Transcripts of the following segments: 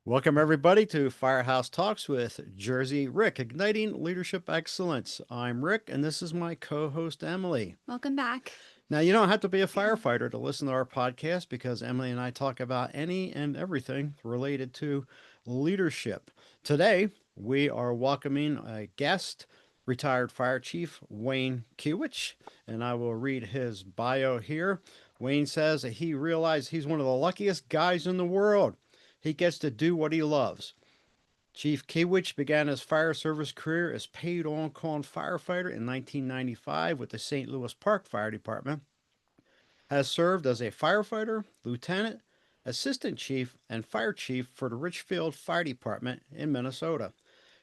Welcome, everybody, to Firehouse Talks with Jersey Rick, igniting leadership excellence. I'm Rick, and this is my co host, Emily. Welcome back. Now, you don't have to be a firefighter to listen to our podcast because Emily and I talk about any and everything related to leadership. Today, we are welcoming a guest, retired Fire Chief Wayne Kewitsch, and I will read his bio here. Wayne says that he realized he's one of the luckiest guys in the world. He gets to do what he loves. Chief Kewitsch began his fire service career as paid on call firefighter in 1995 with the St. Louis Park Fire Department, has served as a firefighter, lieutenant, assistant chief, and fire chief for the Richfield Fire Department in Minnesota.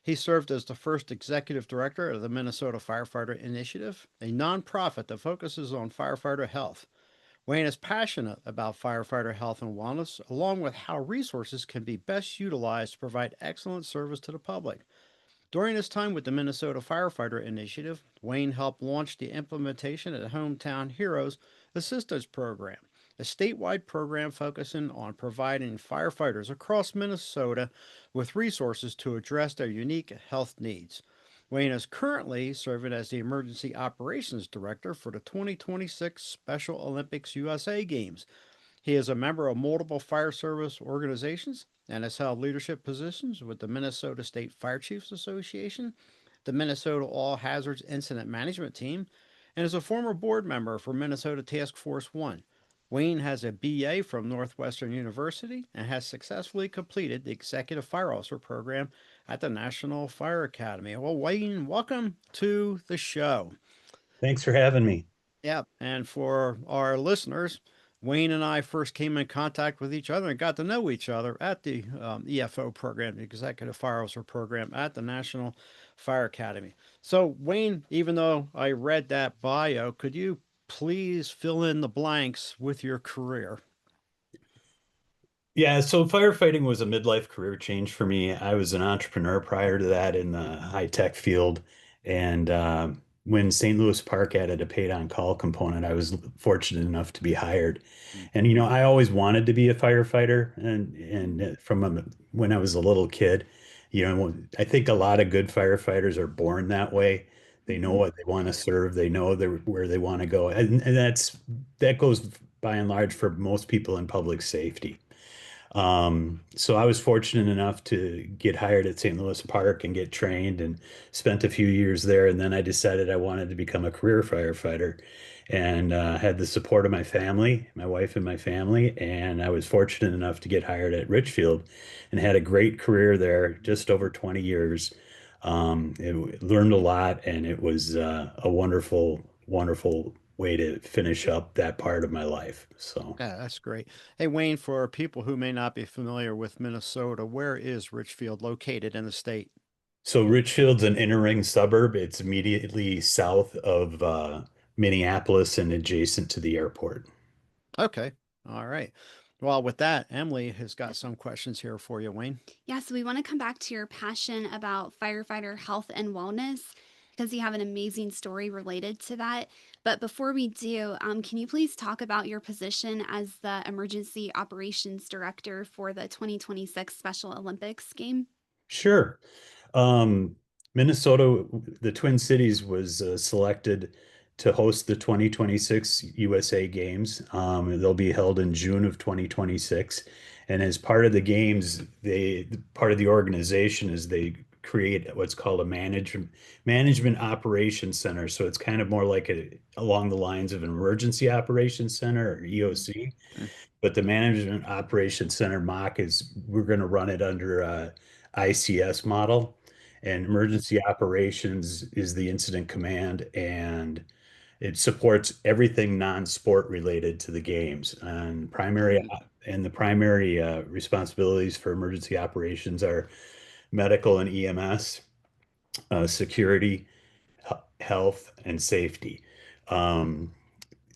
He served as the first executive director of the Minnesota Firefighter Initiative, a nonprofit that focuses on firefighter health. Wayne is passionate about firefighter health and wellness, along with how resources can be best utilized to provide excellent service to the public. During his time with the Minnesota Firefighter Initiative, Wayne helped launch the implementation of the Hometown Heroes Assistance Program, a statewide program focusing on providing firefighters across Minnesota with resources to address their unique health needs. Wayne is currently serving as the Emergency Operations Director for the 2026 Special Olympics USA Games. He is a member of multiple fire service organizations and has held leadership positions with the Minnesota State Fire Chiefs Association, the Minnesota All Hazards Incident Management Team, and is a former board member for Minnesota Task Force 1. Wayne has a BA from Northwestern University and has successfully completed the Executive Fire Officer program at the National Fire Academy. Well, Wayne, welcome to the show. Thanks for having me. Yeah, and for our listeners, Wayne and I first came in contact with each other and got to know each other at the EFO program, the Executive Fire Officer program at the National Fire Academy. So, Wayne, even though I read that bio, could you please fill in the blanks with your career? Yeah, so firefighting was a midlife career change for me. I was an entrepreneur prior to that in the high tech field. And when St. Louis Park added a paid on call component, I was fortunate enough to be hired. And, I always wanted to be a firefighter. And when I was a little kid, I think a lot of good firefighters are born that way. They know what they want to serve. They know where they want to go. And that goes by and large for most people in public safety. So I was fortunate enough to get hired at St. Louis Park and get trained and spent a few years there. And then I decided I wanted to become a career firefighter and had the support of my family, my wife and my family. And I was fortunate enough to get hired at Richfield and had a great career there, just over 20 years. Learned a lot, and it was a wonderful, wonderful way to finish up that part of my life. So. Yeah, that's great. Hey, Wayne, for people who may not be familiar with Minnesota, where is Richfield located in the state? So Richfield's an inner ring suburb. It's immediately south of Minneapolis and adjacent to the airport. Okay. All right. Well, with that, Emily has got some questions here for you, Wayne. Yeah, so we want to come back to your passion about firefighter health and wellness because you have an amazing story related to that. But before we do, can you please talk about your position as the Emergency Operations Director for the 2026 Special Olympics game? Sure. Um, Minnesota, the Twin Cities was selected to host the 2026 USA Games. They'll be held in June of 2026. And as part of the games, part of the organization is they create what's called a management operations center. So it's kind of more like along the lines of an emergency operations center or EOC. Mm. But the management operations center mock is we're going to run it under a ICS model, and emergency operations is the incident command, and it supports everything non-sport related to the games. And the primary responsibilities for emergency operations are medical and EMS, security, health, and safety. Um,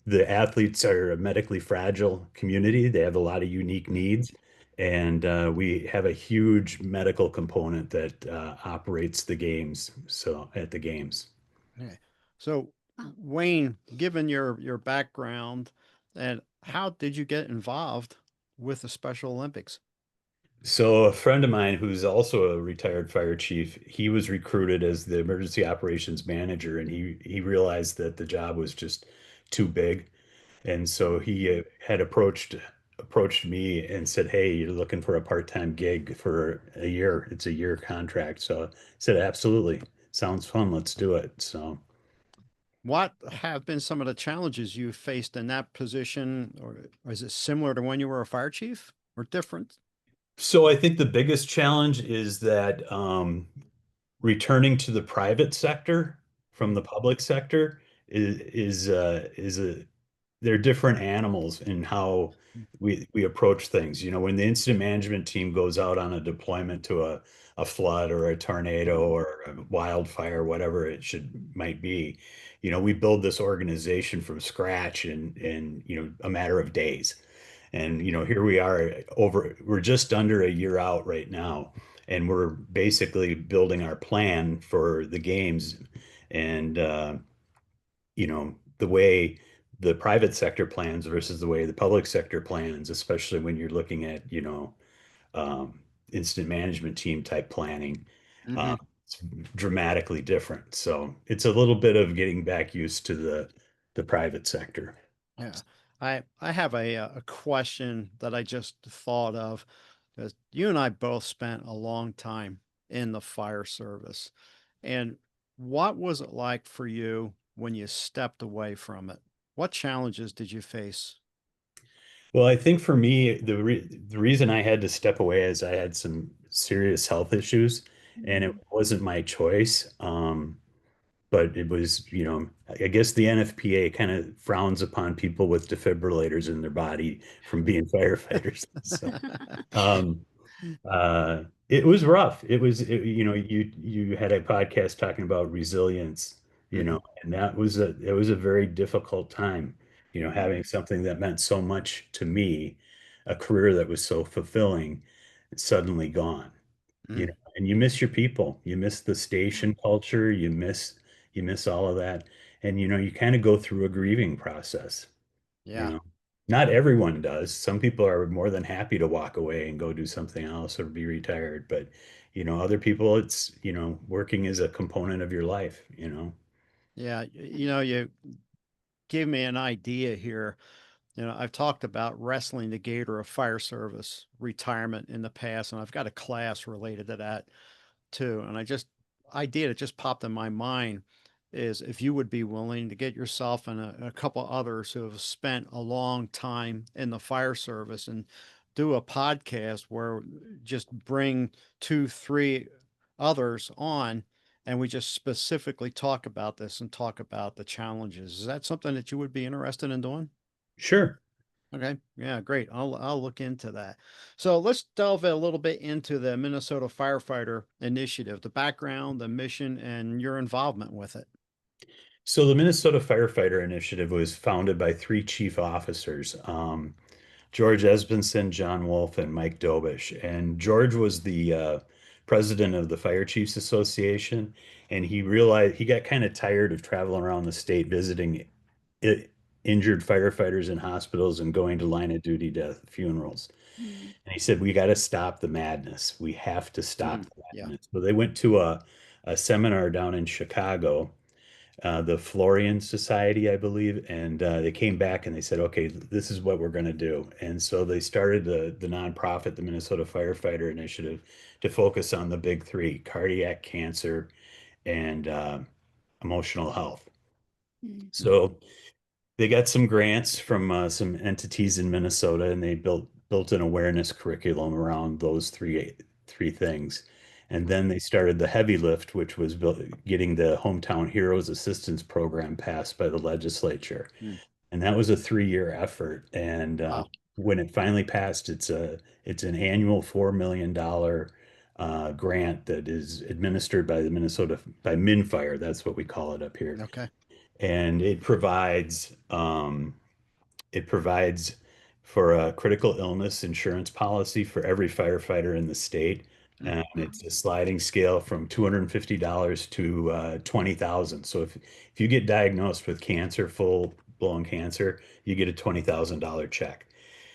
the athletes are a medically fragile community. They have a lot of unique needs. And we have a huge medical component that operates the games. So at the games. Yeah. So, Wow. Wayne, given your background, and how did you get involved with the Special Olympics? So a friend of mine who's also a retired fire chief, he was recruited as the emergency operations manager, and he realized that the job was just too big. And so he had approached me and said, "Hey, you're looking for a part-time gig for a year. It's a year contract." So I said, "Absolutely. Sounds fun. Let's do it." What have been some of the challenges you faced in that position, or is it similar to when you were a fire chief or different? So I think the biggest challenge is that returning to the private sector from the public sector is a they're different animals in how we approach things. You know, when the incident management team goes out on a deployment to a flood or a tornado or a wildfire, whatever it should might be, you know, we build this organization from scratch in you know a matter of days. And you know, here we are we're just under a year out right now, and we're basically building our plan for the games. And you know, the way the private sector plans versus the way the public sector plans, especially when you're looking at, you know, um, incident management team type planning, uh, Hmm. it's dramatically different. So it's a little bit of getting back used to the private sector. Yeah. I have a question that I just thought of, because you and I both spent a long time in the fire service. And what was it like for you when you stepped away from it? What challenges did you face? Well, I think for me, the reason I had to step away is I had some serious health issues, and it Mm. wasn't my choice. But it was, you know, I guess the NFPA kind of frowns upon people with defibrillators in their body from being firefighters. So, um, it was rough. You know, you had a podcast talking about resilience, you know, Hmm. and it was a very difficult time, you know, having something that meant so much to me, a career that was so fulfilling, suddenly gone, you know, Mm. and you miss your people, you miss the Yeah. station culture, you miss all of that, and you know, you kind of go through a grieving process. You Yeah. know, not everyone does. Some people are more than happy to walk away and go do something else or be retired. But, you know, other people, it's, you know, working is a component of your life, you know. Yeah. You know, you gave me an idea here. You know, I've talked about wrestling the gator of fire service retirement in the past, and I've got a class related to that too. And idea that just popped in my mind is if you would be willing to get yourself and a couple others who have spent a long time in the fire service and do a podcast where just bring two, three others on, and we just specifically talk about this and talk about the challenges. Is that something that you would be interested in doing? Sure. Okay. Yeah, great. I'll look into that. So let's delve a little bit into the Minnesota Firefighter Initiative, the background, the mission, and your involvement with it. So the Minnesota Firefighter Initiative was founded by three chief officers, George Esbenson, John Wolf, and Mike Dobish. And George was the president of the Fire Chiefs Association, and he realized he got kind of tired of traveling around the state visiting i- injured firefighters in hospitals and going to line of duty death funerals. Mm. And he said, "We got to stop the madness. We have to stop Mhm. the Yeah. madness." So they went to a seminar down in Chicago, the Florian Society, I believe, and they came back and they said, "Okay, this is what we're going to do." And so they started the nonprofit, the Minnesota Firefighter Initiative, to focus on the big three: cardiac, cancer, and emotional health. Mm. Mhm. So they got some grants from some entities in Minnesota, and they built an awareness curriculum around those three things. And then they started the heavy lift, which was getting the Hometown Heroes Assistance Program passed by the legislature. Mm. And that was a 3-year effort. And Wow. when it finally passed, it's an annual $4 million grant that is administered by the Minnesota by Minfire. That's what we call it up here, Okay. and it provides for a critical illness insurance policy for every firefighter in the state. Mm. And Wow. it's a sliding scale from $250 to 20,000. So if you get diagnosed with cancer, full blown cancer, you get a $20,000 check.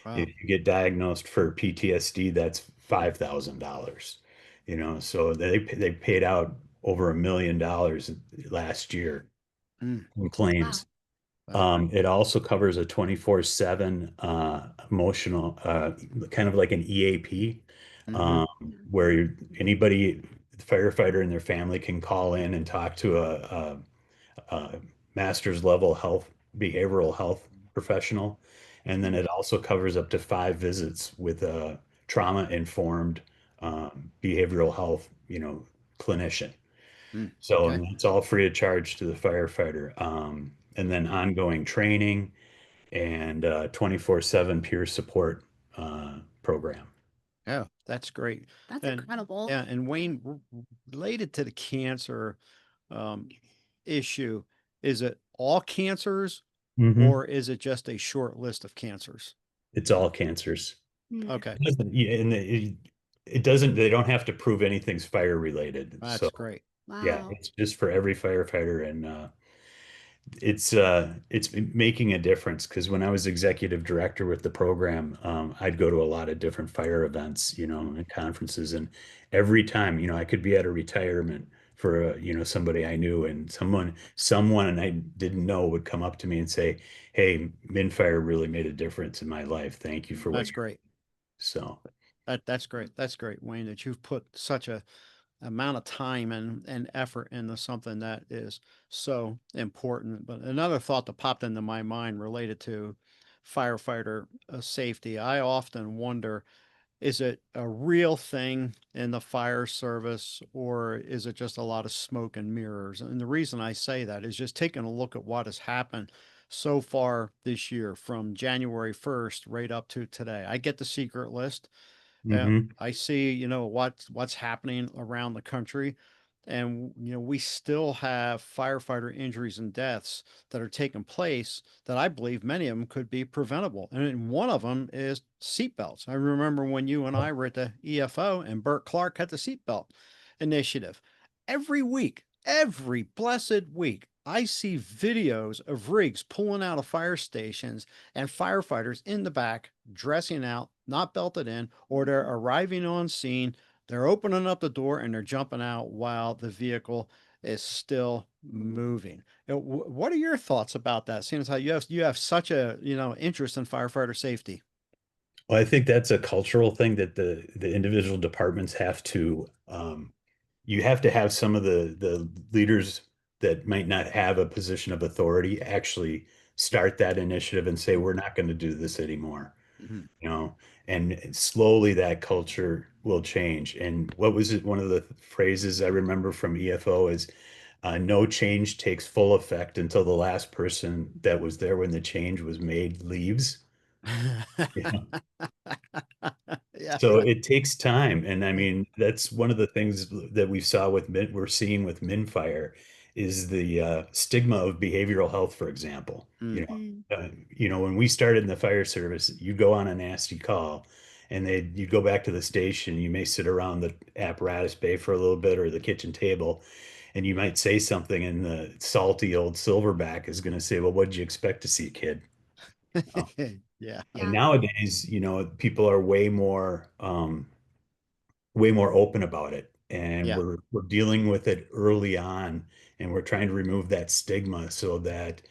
Wow. If you get diagnosed for PTSD, that's $5,000. So they paid out over $1 million last year Mm, in Wow. claims. wow. It also covers a 24/7 emotional, kind of like an EAP, Hmm. um, Yeah. where anybody, firefighter and their family, can call in and talk to a master's level behavioral health professional. And then Mm. it also covers up to 5 visits with a trauma-informed behavioral health, clinician. Mm, So, okay. and it's all free of charge to the firefighter. And then ongoing training and 24/7 peer support program. Yeah, that's great. That's And incredible. yeah, and Wayne, related to the cancer um, issue, is it all cancers Hmm. or is it just a short list of cancers? It's all cancers. Mm. Okay, Yeah, and it doesn't, they don't have to prove anything's fire related. that's So great. yeah, Wow. it's just for every firefighter. And it's making a difference, because when I was executive director with the program, I'd go to a lot of different fire events, and conferences, and every time, I could be at a retirement for somebody I knew, and someone I didn't know would come up to me and say, "Hey, Minfire really made a difference in my life. Thank you for what That's you're." great. So, That's great. That's great, Wayne, that you've put such a amount of time and effort into something that is so important. But another thought that popped into my mind related to firefighter safety, I often wonder, is it a real thing in the fire service or is it just a lot of smoke and mirrors? And the reason I say that is just taking a look at what has happened so far this year from January 1st right up to today. I get the secret list. hmm. I see, what's happening around the country, and we still have firefighter injuries and deaths that are taking place that I believe many of them could be preventable. And one of them is seatbelts. I remember when you and I were at the EFO and Bert Clark had the seatbelt initiative. Every week, every blessed week, I see videos of rigs pulling out of fire stations and firefighters in the back, dressing out, not belted in, or they're arriving on scene. They're opening up the door and they're jumping out while the vehicle is still moving. What are your thoughts about that? Seeing as how you have such a interest in firefighter safety. Well, I think that's a cultural thing that the individual departments have to, you have to have some of the leaders that might not have a position of authority actually start that initiative and say, we're not going to do this anymore, Mm-hmm. you know, and slowly that culture will change. And what was it? One of the phrases I remember from EFO is, no change takes full effect until the last person that was there when the change was made leaves. Yeah, So right. it takes time. And I mean, that's one of the things that we're seeing with Minfire is the stigma of behavioral health, for example. Mm. Mm. When we started in the fire service, you go on a nasty call and you'd go back to the station, you may sit around the apparatus bay for a little bit or the kitchen table, and you might say something, and the salty old silverback is going to say, well, what did you expect to see, kid? Yeah. And Yeah. nowadays, people are way more open about it, and Yeah. we're dealing with it early on, and we're trying to remove that stigma so that,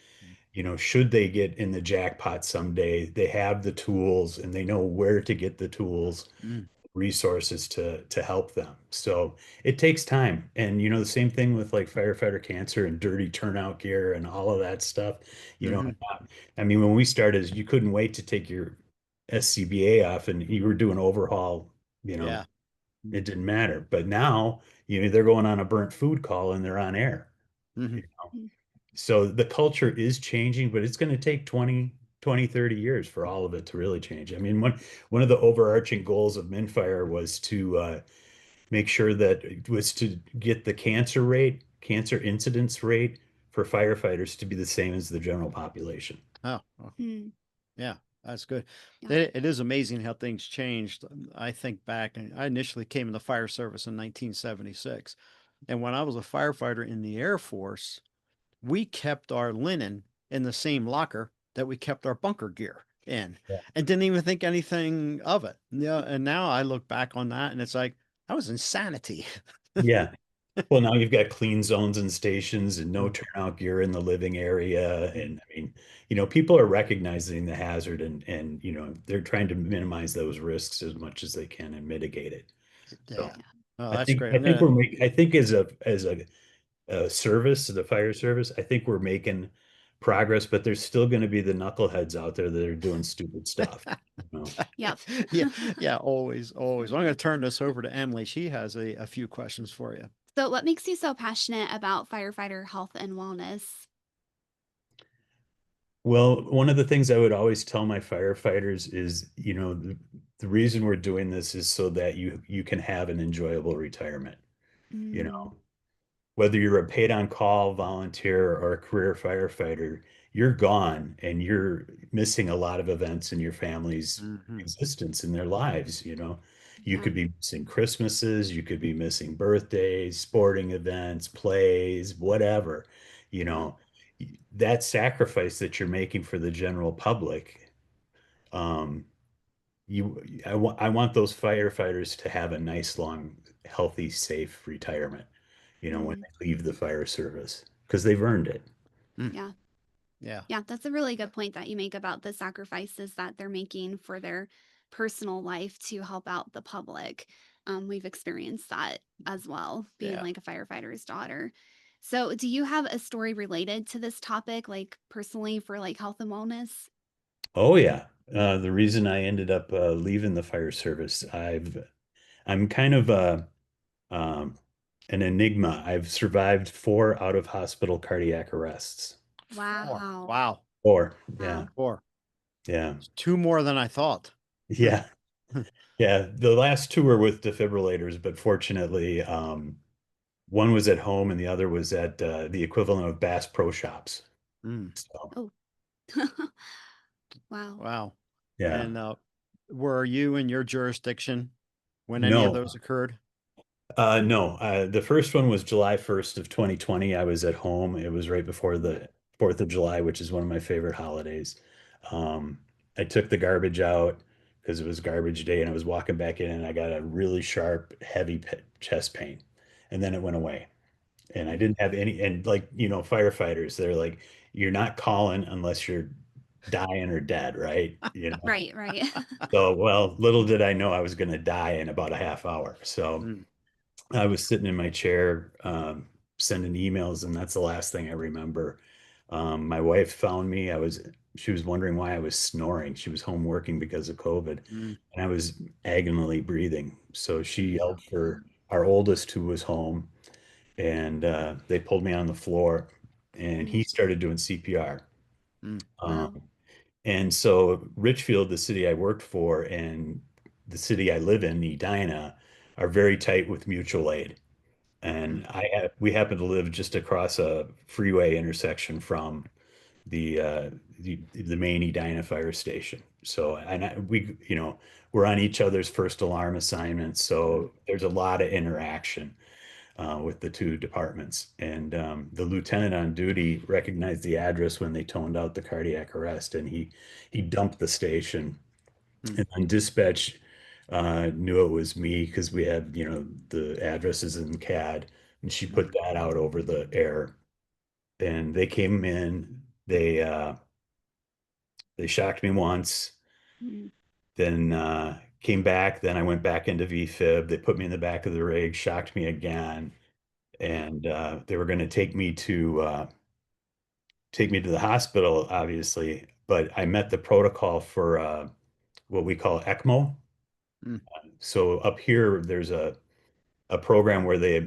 should they get in the jackpot someday, they have the tools and they know where to get the tools, Mm. resources to help them. So it takes time. And the same thing with like firefighter cancer and dirty turnout gear and all of that stuff. Hmm. I mean, when we started, you couldn't wait to take your SCBA off and you were doing overhaul, you know, Yeah. it didn't matter. But now, they're going on a burnt food call and they're on air. Hmm. Mm. So the culture is changing, but it's going to take 20, 30 years for all of it to really change. I mean, one of the overarching goals of Minfire was to make sure that it was to get the cancer incidence rate for firefighters to be the same as the general population. Oh, Mm. yeah, that's good. Yeah. It is amazing how things changed. I think back, and I initially came in the fire service in 1976. And when I was a firefighter in the Air Force, we kept our linen in the same locker that we kept our bunker gear. in Yeah. and didn't even think anything of it. Yeah. And now I look back on that and it's like, that was insanity. Yeah. Well, now you've got clean zones and stations and no Mm, turnout gear in the living area. And I mean, people are recognizing the hazard and they're trying to minimize those risks as much as they can and mitigate it. So yeah. Oh, I that's think great. I I'm think gonna we're making I think as a service, the fire service, I think we're making progress, but there's still going to be the knuckleheads out there that are doing stupid stuff. You know? Yep. yeah, yeah, always, always. Well, I'm gonna turn this over to Emily. She has a few questions for you. So, what makes you so passionate about firefighter health and wellness? Well, one of the things I would always tell my firefighters is, the reason we're doing this is so that you can have an enjoyable retirement. You Mm, know, whether you're a paid on call volunteer or a career firefighter, you're gone and you're missing a lot of events in your family's Hmm. existence in their lives. You yeah. could be missing Christmases, you could be missing birthdays, sporting events, plays, whatever. You know, that sacrifice that you're making for the general public, um, I want those firefighters to have a nice, long, healthy, safe retirement, when Mm, they leave the fire service because they've earned it. Mm, yeah. yeah, Yeah, that's a really good point that you make about the sacrifices that they're making for their personal life to help out the public. We've experienced that as well, being yeah. like a firefighter's daughter. So, do you have a story related to this topic, like personally for like health and wellness? Oh yeah. The reason I ended up leaving the fire service, I'm kind of um, an enigma. I've survived 4 out-of-hospital cardiac arrests. Four. Wow. Wow. Four. Yeah. Wow. Four. Yeah. It's two more than I thought. Yeah. Yeah. The last two were with defibrillators, but fortunately, one was at home and the other was at the equivalent of Bass Pro Shops. Mm, So, Oh, wow. wow. yeah. And were you in your jurisdiction when any of No, those occurred? no. The first one was July 1st of 2020. I was at home. It was right before the 4th of July, which is one of my favorite holidays. Um, I took the garbage out because it was garbage day and I was walking back in and I got a really sharp, heavy chest pain. And then it went away. And I Mm, didn't have any, and like, firefighters, they're like, you're not calling unless you're dying or dead, right? right, right. So, well, little did I know I was going to die in about a half hour. So, Mm, I was sitting in my chair, sending emails, and that's the last thing I remember. My wife found me. She was wondering why I was snoring. She was home working because of COVID, mm, and I was agonally breathing. So she yeah. yelled for our oldest, who was home, and they pulled me on the floor, and Mm, he started doing CPR. Mm, Um, wow. and so Richfield, the city I worked for, and the city I live in, Edina, are very tight with mutual aid. mm, And we happen to live just across a freeway intersection from the main Edina fire station. So, and we're on each other's first alarm assignments. mm, So there's a lot of interaction with the two departments. And the lieutenant on duty recognized the address when they toned out the cardiac arrest, and he dumped the station. mm, And then dispatch knew it was me because we had, the addresses in CAD, and she mm, put that out over the air. And they came in, they shocked me once, Mm, then came back, then I went back into VFib. They put me in the back of the rig, shocked me again, and they were going to take me to the hospital, obviously, but I met the protocol for what we call ECMO. mm, So up here, there's a program where they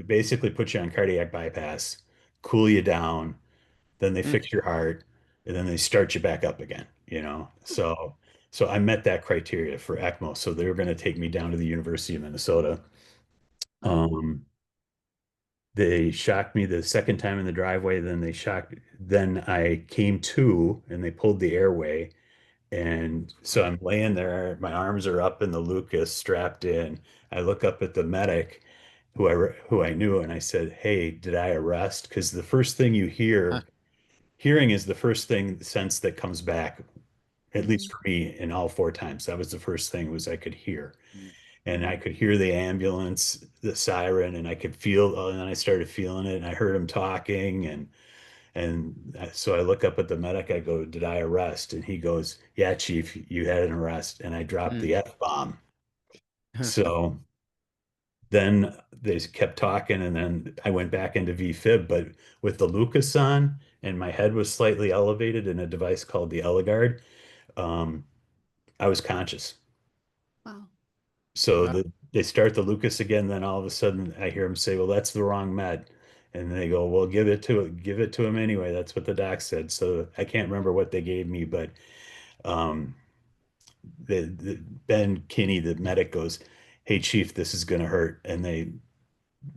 basically put you on cardiac bypass, cool you down, then they mm, fix your heart, and then they start you back up again. So I met that criteria for ECMO. So they were going to take me down to the University of Minnesota. wow. Um, they shocked me the second time in the driveway, then I came to and they pulled the airway. And so I'm laying there, my arms are up in the Lucas, strapped in. I look up at the medic who I knew, and I said, "Hey, did I arrest?" Because the first thing huh, hearing is the first thing sense that comes back at least Mhm. for me, in all 4 times. That was the first thing, was I could hear. Mm. And I could hear the ambulance, the siren, and I could feel, and then I started feeling it, and I heard him talking, and so I look up at the medic. I go, "Did I arrest?" And he goes, "Yeah, Chief, you had an arrest." And I dropped Mm. the F-bomb. So then they kept talking, and then I went back into VFib, but with the Lucas on, and my head was slightly elevated in a device called the Eligard, um, I was conscious. Wow. So Wow. they start the Lucas again, then all of a sudden I hear him say, "Well, that's the wrong med." And they go, "Well, give it to him anyway." That's what the doc said. So I can't remember what they gave me, but um, Ben Kinney, the medic, goes, "Hey, Chief, this is gonna hurt," and they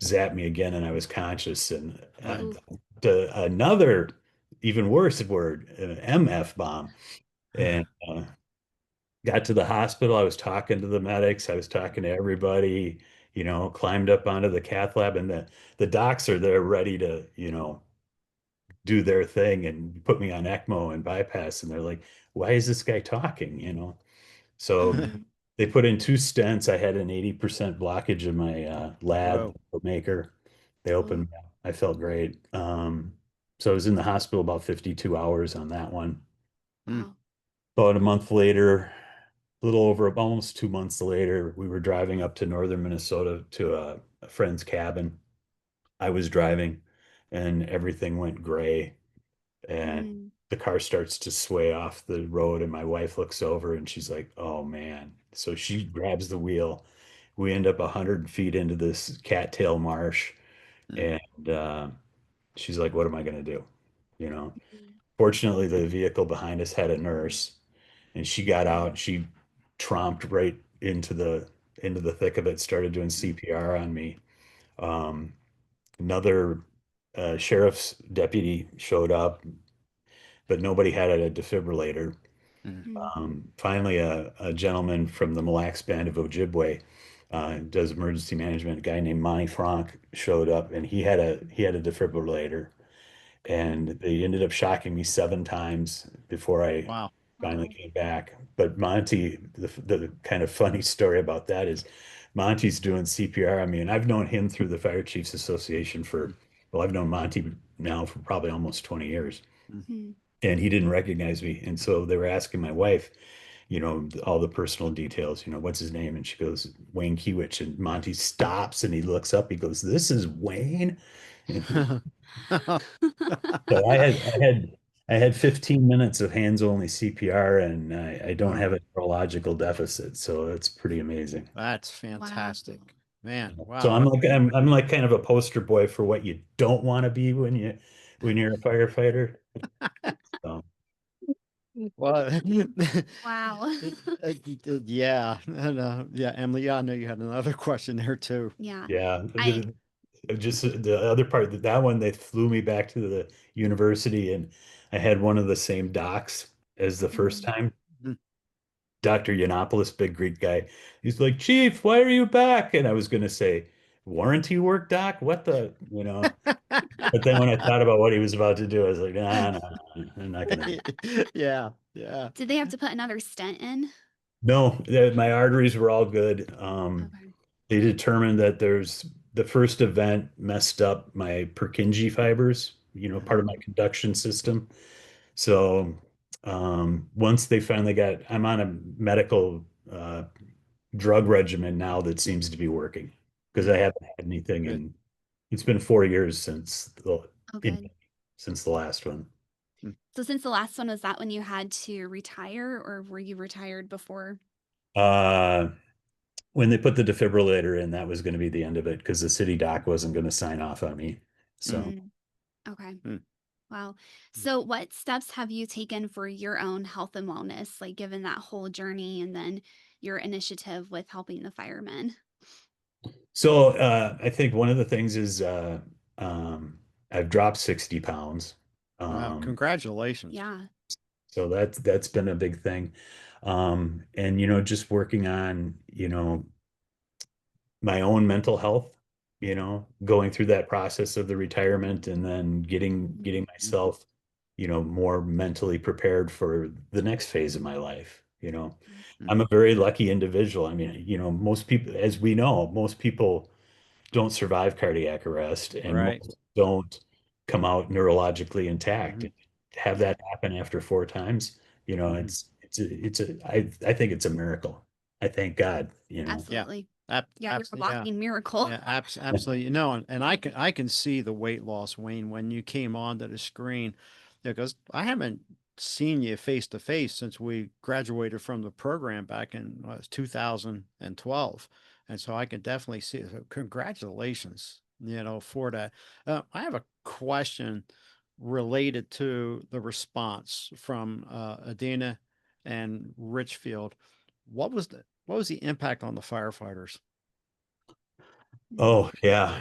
zapped me again, and I was conscious. And Right. Oof. another even worse word, an MF bomb, and got to the hospital. I was talking to the medics. I was talking to everybody, climbed up onto the cath lab, and the docs are there ready to, do their thing and put me on ECMO and bypass. And they're like, "Why is this guy talking?" So Mhm. they put in 2 stents. I had an 80% blockage in my lab Whoa. maker. They opened Oh, me up. I felt great. So I was in the hospital about 52 hours on that one. Mm. wow. About a month later, a little over almost 2 months later, we were driving up to northern Minnesota to a friend's cabin. I was driving, and everything went gray, and Mm. the car starts to sway off the road, and my wife looks over and she's like, "Oh man." So she grabs the wheel. We end up 100 feet into this cattail marsh, Mm. and she's like, "What am I going to do?" You know, Mm. Fortunately, the vehicle behind us had a nurse, and she got out. She tromped right into the thick of it, started doing CPR on me. Um, another sheriff's deputy showed up, but nobody had a defibrillator. Mm. Mm. Finally, a gentleman from the Mille Lacs Band of Ojibwe does emergency management. A guy named Monty Frank showed up, and he had a defibrillator. And they ended up shocking me 7 times before I Wow. finally Wow. came back. But Monty, the kind of funny story about that is Monty's doing CPR on me, and I've known him through the Fire Chiefs Association Mm. well, I've known Monty now for probably almost 20 years, Mm. Mm. and he didn't recognize me. And so they were asking my wife, all the personal details, what's his name? And she goes, "Wayne Kewitsch." And Monty stops and he looks up, he goes, "This is Wayne?" So I had 15 minutes of hands-only CPR, and I don't Wow. have a neurological deficit, so that's pretty amazing. That's Wow. fantastic. Man, So wow. I'm like kind of a poster boy for what you don't want to be when you're a firefighter. So Well, Wow. yeah, and, yeah, Emily, yeah, I know you had another question there too. Yeah. yeah, I just the other part, that one, they flew me back to the university, and I had one of the same docs as the first mm. time. Mm. Dr. Yiannopoulos, big Greek guy. He's like, "Chief, why are you back?" And I was going to say, "Warranty work, doc? What the?" But then when I thought about what he was about to do, I was like, "Nah, nah, nah, I'm not going to." Yeah, yeah. Did they have to put another stent in? No, my arteries were all good. Okay. They determined that the first event messed up my Purkinje fibers, part of my Oh. conduction system. So once they finally I'm on a medical drug regimen now that seems to be working, because Mm. I haven't had anything, Good. and it's been 4 years Oh, in- good. since the last one. Mm. So since the last one, was that when you had to retire, or were you retired before? Uh, when they put the defibrillator in, that was going to be the end of it, because the city doc wasn't going to sign off on me. So, Mhm. Mm. Okay. Mm. Wow. So what steps have you taken for your own health and wellness, like given that whole journey and then your initiative with helping the firemen? I think one of the things is um, I've dropped 60 pounds. Wow, Um, congratulations. Yeah. so that's been a big thing. And just working on, my own mental health, going through that process of the retirement, and then getting Mhm. getting myself more mentally prepared for the next phase of my life. I'm Mhm. a very lucky individual. I mean, most people, as we know, most people don't survive cardiac arrest, and Right. most don't come out neurologically intact. Hmm. Have Yeah, that happen after 4 times, Hmm. I think it's a miracle. I thank God. Yeah. absolutely. Yeah, you're a Absolutely. Yeah. walking miracle. Yeah, absolutely. And I can see the weight loss, Wayne, when you came onto the screen, because I haven't seen you face to face since we graduated from the program back in 2012, and so I can definitely see it. So congratulations, for that. I have a question related to the response from Adina and Richfield. What was the impact on the firefighters? Mm, Oh, yeah.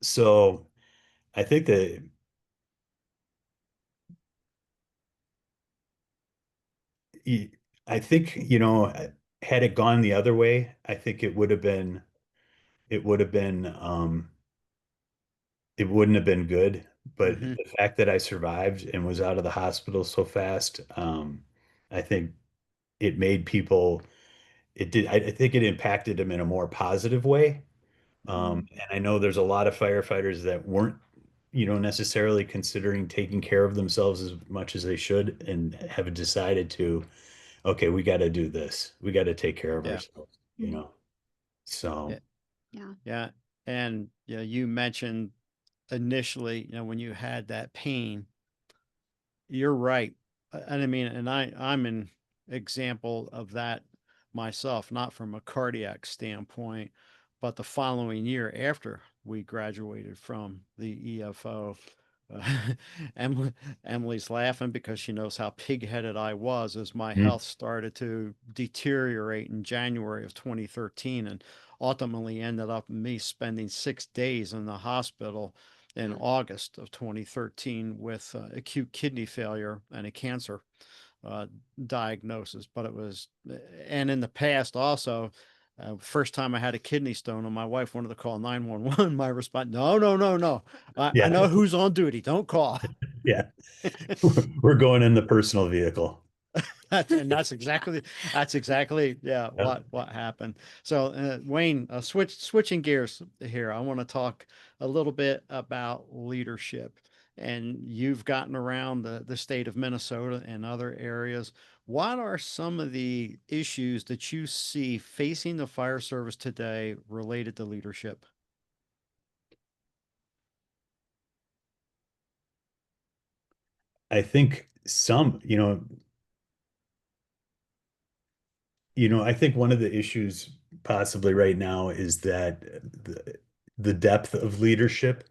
So I think that y- I think, had it gone the other way, I think it would have been, it wouldn't have been good. But Hmm. the fact that I survived and was out of the hospital so fast, I think it made people, it did, I think it impacted them in a more positive way. mm, And I know there's a lot of firefighters that weren't, necessarily considering taking care of themselves as much as they should and have decided to, okay, we got to do this. We got to take care of Yeah. mm, ourselves. So, Yeah. yeah. Yeah. And you mentioned initially, when you had that pain, you're right. And I mean, and I'm an example of that myself, not from a cardiac standpoint, but the following year after we graduated from the EFO, uh, Emily, Emily's laughing because she knows how pig-headed I was as my mm, health started to deteriorate in January of 2013, and ultimately ended up me spending 6 days in the hospital in Yeah. August of 2013 with acute kidney failure and a cancer uh, diagnosis. But it was, and in the past also, first time I had a kidney stone and my wife wanted to call 911, my response, no, no, no, no. I yeah, know who's on duty. Don't call. yeah. We're going in the personal vehicle. And that's exactly yeah Yeah. what happened. So Wayne, switching gears here, I want to talk a little bit about leadership. And you've gotten around the state of Minnesota and other areas. What are some of the issues that you see facing the fire service today related to leadership? I think I think one of the issues possibly right now is that the depth of leadership,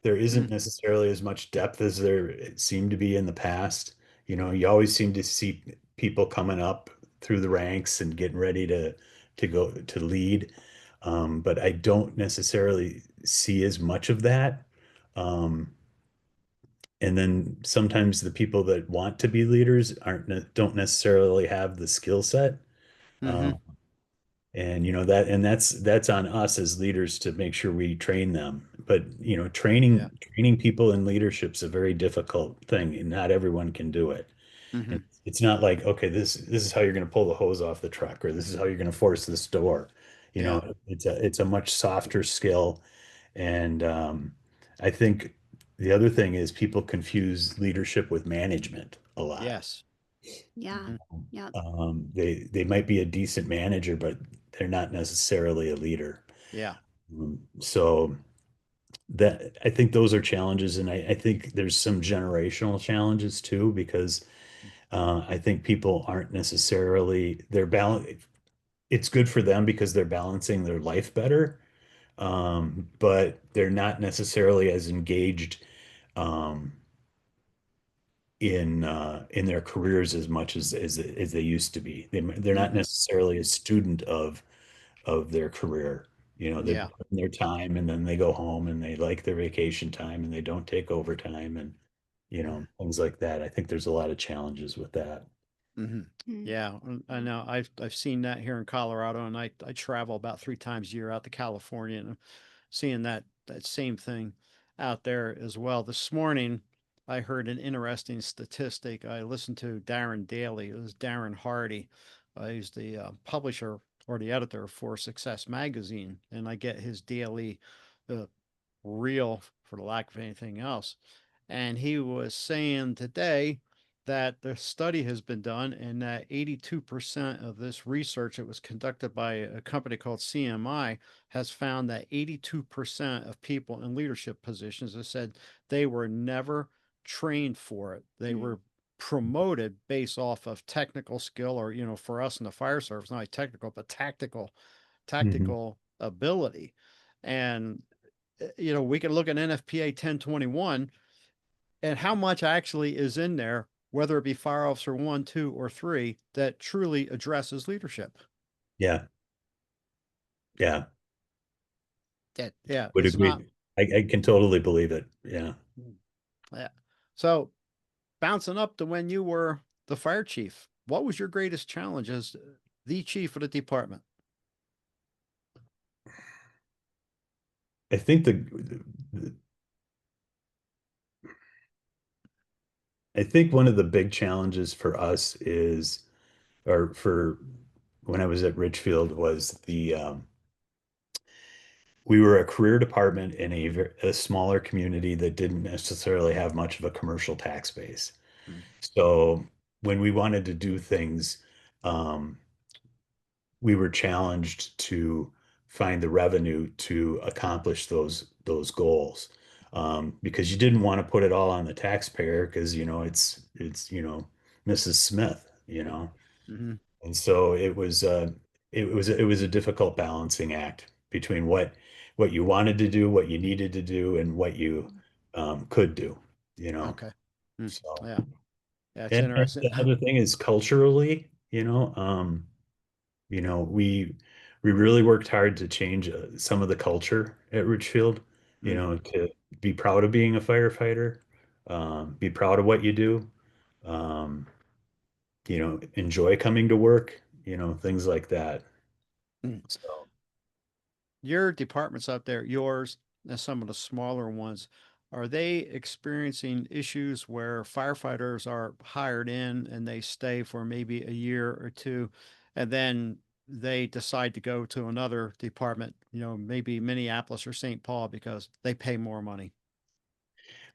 there isn't Mm, necessarily as much depth as there seemed to be in the past. You always seem to see people coming up through the ranks and getting ready to go to lead. But I don't necessarily see as much of that. Um, and then sometimes the people that want to be leaders don't necessarily have the skill set. mm-hmm. Um, and that's on us as leaders to make sure we train them. But Yeah. training people in leadership is a very difficult thing, and not everyone can do it. Mm-hmm. And it's not like, okay, this is how you're going to pull the hose off the truck, or this is how you're going to force this door. Yeah. It's a much softer skill. And I think the other thing is people confuse leadership with management a lot. Yes. Yeah. Hmm. Yeah. They might be a decent manager, but they're not necessarily a leader. Yeah. So that I think those are challenges, and I think there's some generational challenges too, because I think people aren't necessarily they're balance. It's good for them because they're balancing their life better, but they're not necessarily as engaged um, in their careers as much as they used to be. They're not Hmm. necessarily a student of their career. They Yeah. put in their time and then they go home and they like their vacation time and they don't take overtime and things like that. I think there's a lot of challenges with that. Hmm. Mm, Yeah, I know. I've seen that here in Colorado, and I travel about 3 times a year out to California, and I'm seeing that same thing out there as well. This morning, I heard an interesting statistic. I listened to Darren Daly. It was Darren Hardy. He's the publisher or the editor for Success Magazine, and I get his daily uh, reel, for the lack of anything else. And he was saying today that the study has been done and that 82% of this research that was conducted by a company called CMI has found that 82% of people in leadership positions have said they were never trained for it. They Mm, were promoted based off of technical skill, or for us in the fire service, not only technical but tactical Mhm. tactical ability. And we can look at NFPA 1021 and how much actually is in there, whether it be Fire Officer 1, 2, or 3, that truly addresses leadership. Yeah, yeah, Yeah, would it's not. agree. I can totally believe it. Yeah. Yeah. So bouncing up to when you were the fire chief, what was your greatest challenge as the chief of the department? I think I think one of the big challenges for us is, or for when I was at Richfield, was we were a career department in a smaller community that didn't necessarily have much of a commercial tax base. Mm, So when we wanted to do things, um, we were challenged to find the revenue to accomplish those goals. Because you didn't want to put it all on the taxpayer because it's Mrs. Smith, mm-hmm. and so it was a difficult balancing act between what you wanted to do, what you needed to do, and what you could do, you know. Okay. Mm, So, yeah. Yeah, it's and interesting. the other thing is culturally, we really worked hard to change some of the culture at Richfield, Mm, to be proud of being a firefighter, be proud of what you do, um, enjoy coming to work, things like that. mm. So, Your departments out there, yours and some of the smaller ones, are they experiencing issues where firefighters are hired in and they stay for maybe a year or two, and then they decide to go to another department, maybe Minneapolis or St. Paul because they pay more money?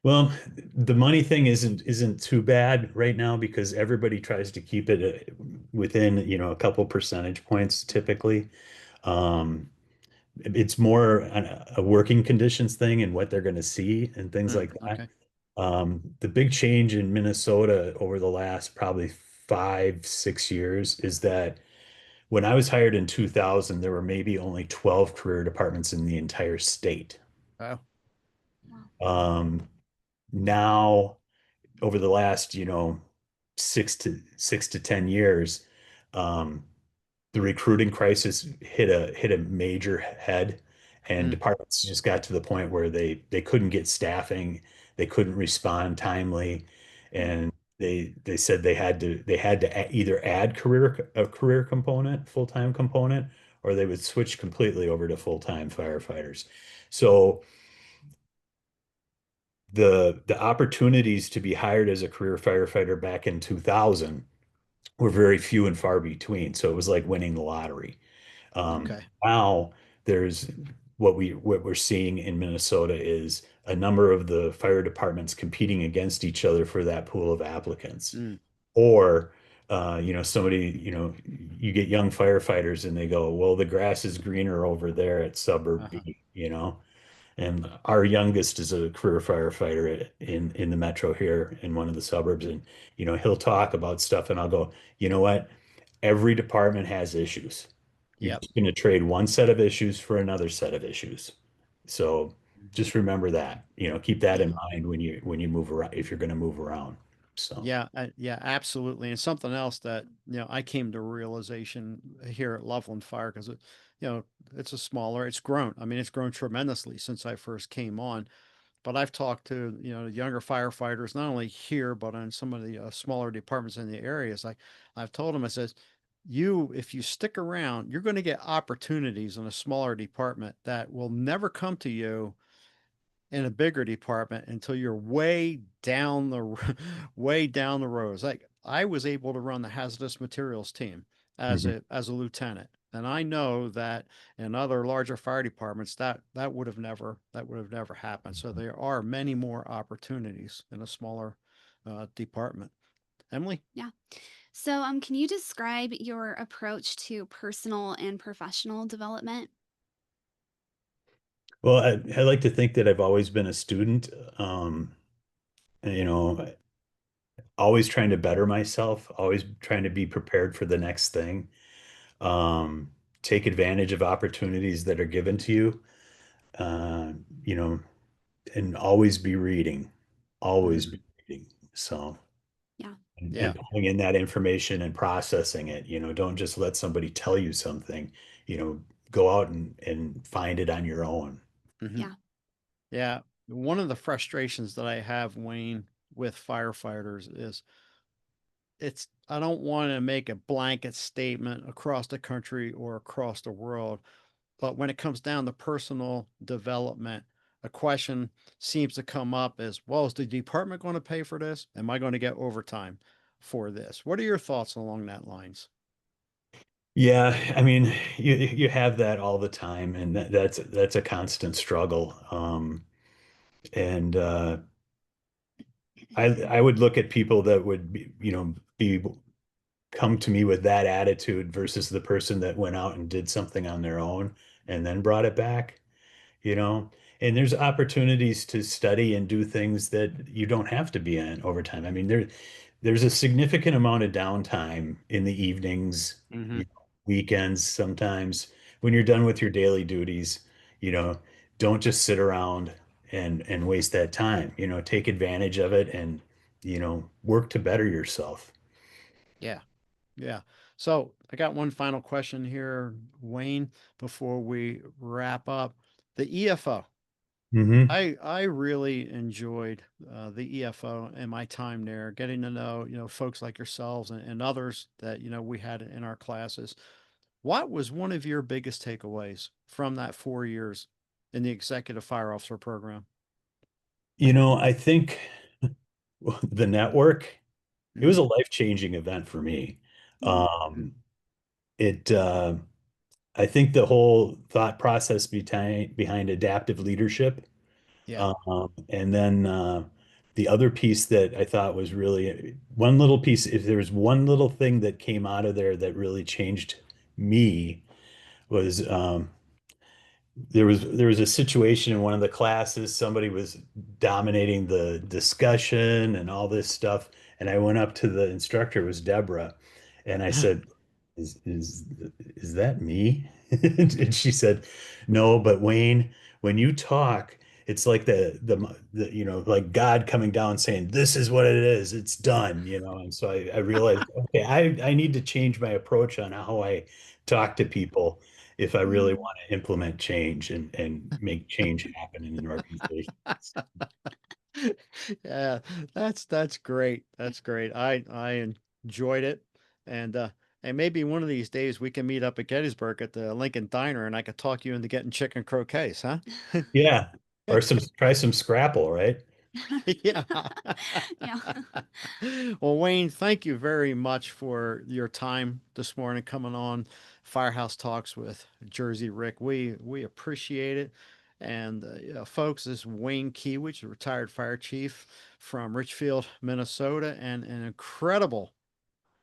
well, the money thing isn't too bad right now because everybody tries to keep it within, a couple percentage points typically. Um, it's more a working conditions thing and what they're going to see and things Mm, like that. okay. The big change in Minnesota over the last probably 5, 6 years is that when I was hired in 2000, there were maybe only 12 career departments in the entire state. Oh, wow. Um, Now, over the last, 6 to 10 years, um, the recruiting crisis hit a major head, and mm, departments just got to the point where they couldn't get staffing, they couldn't respond timely, Mm, and they said they had to either add a career component, full-time component, or they would switch completely over to full-time firefighters. So the opportunities to be hired as a career firefighter back in 2000 were very few and far between. So it was like winning the lottery. okay. Now there's what we're seeing in Minnesota is a number of the fire departments competing against each other for that pool of applicants. Mm, Or somebody, you get young firefighters and they go, well, the grass is greener over there at suburb uh-huh. B. And our youngest is a career firefighter in the metro here in one of the suburbs. And, he'll talk about stuff and I'll go, you know what? Every department has issues. You're Yep. just going to trade one set of issues for another set of issues. So just remember that, keep that yeah. in mind when you move around, if you're going to move around. So, Yeah, yeah, absolutely. And something else that, I came to realization here at Loveland Fire, because it's it's grown. I mean, it's grown tremendously since I first came on. But I've talked to, the younger firefighters, not only here, but in some of the smaller departments in the areas. I've told them, I says, if you stick around, you're going to get opportunities in a smaller department that will never come to you in a bigger department until you're way down way down the road. It's like I was able to run the hazardous materials team Mhm. as a lieutenant. And I know that in other larger fire departments that would have never happened. So there are many more opportunities in a smaller department. Emily? Yeah. So, can you describe your approach to personal and professional development? Well, I like to think that I've always been a student, and, always trying to better myself, always trying to be prepared for the next thing, um, take advantage of opportunities that are given to you, uh, you know, and always Hmm. be reading. So, Yeah. Yeah. and pulling in that information and processing it, don't just let somebody tell you something, you know, go out and find it on your own. Hmm. Yeah. Yeah. One of the frustrations that I have, Wayne, with firefighters is I don't want to make a blanket statement across the country or across the world, but when it comes down to personal development, a question seems to come up as, well, is the department going to pay for this? Am I going to get overtime for this? What are your thoughts along that lines? Yeah, I mean, you have that all the time, and that's a constant struggle. And I would look at people that would be come to me with that attitude versus the person that went out and did something on their own and then brought it back, you know. And there's opportunities to study and do things that you don't have to be in overtime. I mean, there's a significant amount of downtime in the evenings, Hmm. weekends sometimes when you're done with your daily duties, you know, don't just sit around and waste that time, take advantage of it and, work to better yourself. Yeah. Yeah. So I got one final question here, Wayne, before we wrap up. The EFO. Hmm. I really enjoyed the EFO and my time there, getting to know, folks like yourselves and others that, we had in our classes. What was one of your biggest takeaways from that 4 years in the executive fire officer program? I think the network, it was Hmm. a life-changing event for me. Mm, Um, it I think the whole thought process behind adaptive leadership. Yeah. And then the other piece that I thought was really one little piece, if there's one little thing that came out of there that really changed me was there was a situation in one of the classes, somebody was dominating the discussion and all this stuff. And I went up to the instructor, it was Deborah, and I said, is that me? And she said, no, but Wayne, when you talk, it's like like God coming down saying, this is what it is, it's done, And so I realized, okay, I need to change my approach on how I talk to people if I really mm. want to implement change and make change happen in an organization. Yeah, that's great. That's great. I enjoyed it, and and maybe one of these days we can meet up at Gettysburg at the Lincoln Diner, and I could talk you into getting chicken croquets, huh? Yeah. Or try some Scrapple, right? Yeah. Yeah. Well, Wayne, thank you very much for your time this morning coming on Firehouse Talks with Jersey Rick. We appreciate it. And folks, this is Wayne Kewitsch, a retired fire chief from Richfield, Minnesota, and an incredible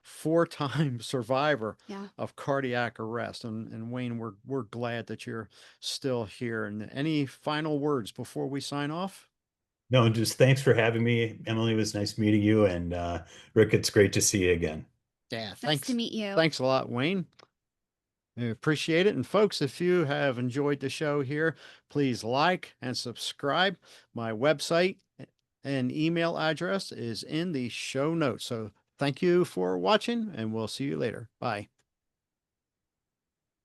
four-time survivor Yeah. of cardiac arrest. And Wayne, we're glad that you're still here. And any final words before we sign off? No, just thanks for having me. Emily, it was nice meeting you. And Rick, it's great to see you again. Yeah, Nice to thanks. meet you. Thanks a lot, Wayne. I appreciate it. And folks, if you have enjoyed the show here, please like and subscribe. My website and email address is in the show notes. So thank you for watching, and we'll see you later. Bye.